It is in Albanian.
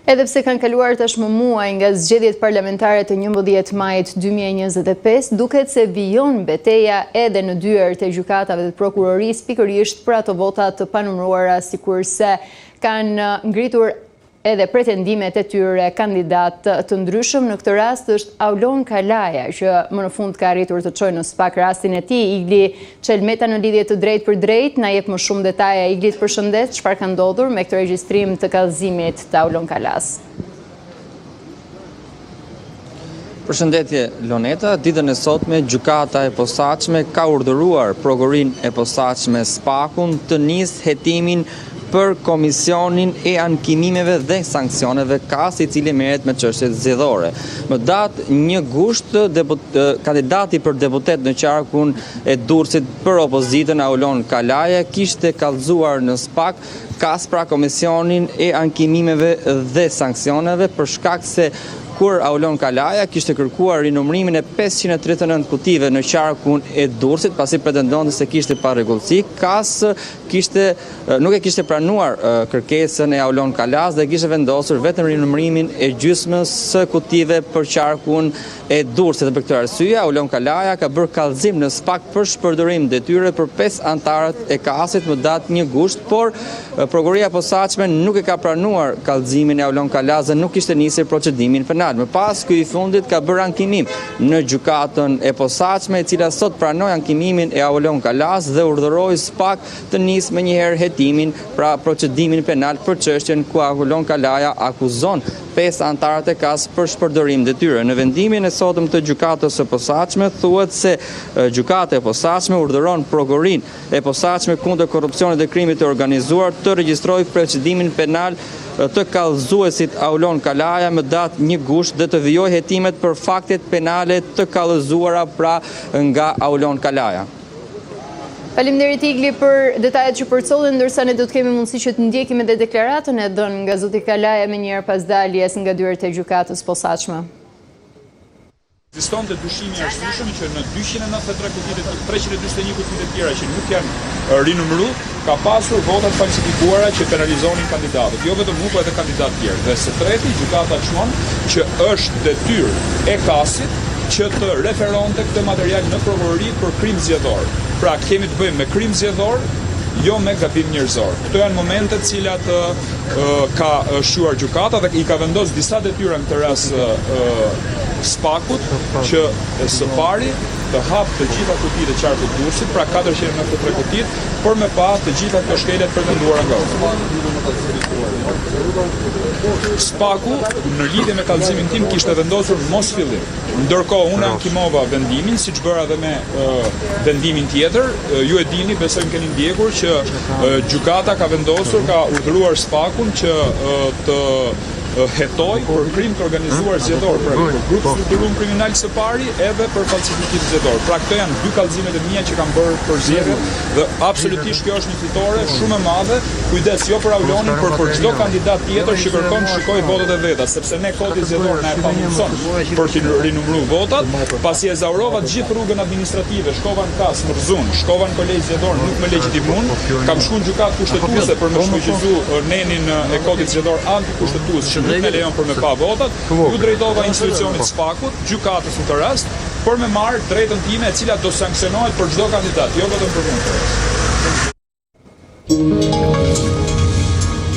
Edhe pse kanë kaluar tashmë muaj nga zgjedhjet parlamentare të 11 majit 2025, duket se vijon betejë edhe në dyert e gjykatave të prokurorisë pikërisht për ato vota të panumëruara, sikurse kanë ngritur edhe pretendimet e tyre kandidat të ndryshëm. Në këtë rast është Aulon Kalaja, që më në fund ka arritur të çojë në SPAK rastin e tij. Igli Çelmeta në lidhje të drejtë për drejtë na jep më shumë detaje. Igli, përshëndet, çfarë ka ndodhur me këtë regjistrim të kallëzimit të Aulon Kalas? Përshëndetje Loneta, ditën e sotme gjykata e posaçme ka urdhëruar prokurorin e posaçme SPAK-un të nisë hetimin për Komisionin e Ankimimeve dhe Sanksioneve KAS, i cili merret me çështjet zgjedhore. Më datë 1 gusht, kandidati për deputet në qarkun e Durrësit për opozitën Aulon Kalaja kishte kallëzuar në SPAK KAS, pra Komisionin e Ankimimeve dhe Sanksioneve, për shkak se kur Aulon Kalaja kishte kërkuar rinumërimin e 539 kutive në qarkun e Durrësit, pasi pretendonte se kishte parregullsi, KAS nuk e kishte pranuar kërkesën e Aulon Kalas dhe kishte vendosur vetëm rinumërimin e gjysmës së kutive për qarkun e Durrësit. Dhe për këtë arsye, Aulon Kalaja ka bërë kallëzim në SPAK për shpërdorim detyre për 5 anëtarët e KAS-it më datë 1 gusht, por prokuroria posaçme nuk e ka pranuar kallëzimin e Aulon Kalas dhe nuk kishte nisur procedimin penal. Më pas, ky i fundit ka bërë ankimim në gjykatën e posaçme, e cila sot pranoi ankimimin e Aulon Kalas dhe urdhëroi SPAK të nisë menjëherë hetimin, pra procedimin penal për çështjen ku Aulon Kalaja akuzon 5 anëtarët e KAS për shpërdorim detyre. Në vendimin e sotëm të gjykatës së posaçme thuhet se gjykata e posaçme urdhëron prokurorin e posaçme kundër korrupsionit dhe krimit të organizuar të regjistrojë procedimin penal të kallëzuesit Aulon Kalaja më datë 1 gusht dhe të vijojë hetimet për faktet penale të kallëzuara pra nga Aulon Kalaja. Faleminderit Igli për detajet që përcollen, ndërsa ne do të kemi mundësi që të ndjekim edhe deklaratën e dhënë nga zoti Kalaja me njëherë pas daljes nga dyert e gjykatës posaçme. Ekziston të dyshimi arsyeshëm që në 293 kutitë të 341 kutitë të tjera që nuk janë rinumëruar, ka pasur vota të falsifikuara që penalizonin kandidatët, jo vetëm nuk, po edhe kandidatë tjerë. Dhe së treti, gjykata quan që është detyrë e KAS-it që të referonte këtë material në prokurori për krim zgjedhor. Pra kemi të bëjmë me krim zgjedhor, jo me gabim njerëzor. Këto janë momentet cilat ka shquar gjykata dhe i ka vendosur disa detyra në këtë rast SPAK-ut, që së pari të hap të gjitha kutitë e qarkut Durrësit, pra 493 kutitë, por me pas të gjitha këto shkelet pretenduara nga SPAK-u në lidhje me kallëzimin tim kishte vendosur mos fillim. Ndërkohë unë ankimova vendimin, siç bëra edhe me vendimin tjetër. Ju e dini, besoj keni ndjekur që gjykata ka vendosur, ka urdhëruar SPAK-un që të hetoj për krim të organizuar zgjedhor, pra për grup strukturuar kriminal së pari edhe për falsifikim zgjedhor. Pra këto janë 2 kallëzimet e mia që kam bërë për zgjedhjet dhe absolutisht kjo është një fitore shumë e madhe. Kujdes jo për Aulonin, por për çdo kandidat tjetër që kërkon të shikojë votat e veta, sepse ne kodi zgjedhor na e pamundson për të rinumëruar votat, pasi e zaurova të gjithë rrugën administrative, shkova në KAS, në Rzun, shkova në kolegj zgjedhor, nuk më legjitimun, kam shkuar në gjykatë kushtetuese për më shfrytëzuar nenin e kodit zgjedhor antikushtetues që nuk me lejon për me pa votat, ju drejtova institucionit SPAK-ut, gjykatës në të rast, për me marrë drejtën time e cila do sankcionohet për çdo kandidat, jo vetëm për mua.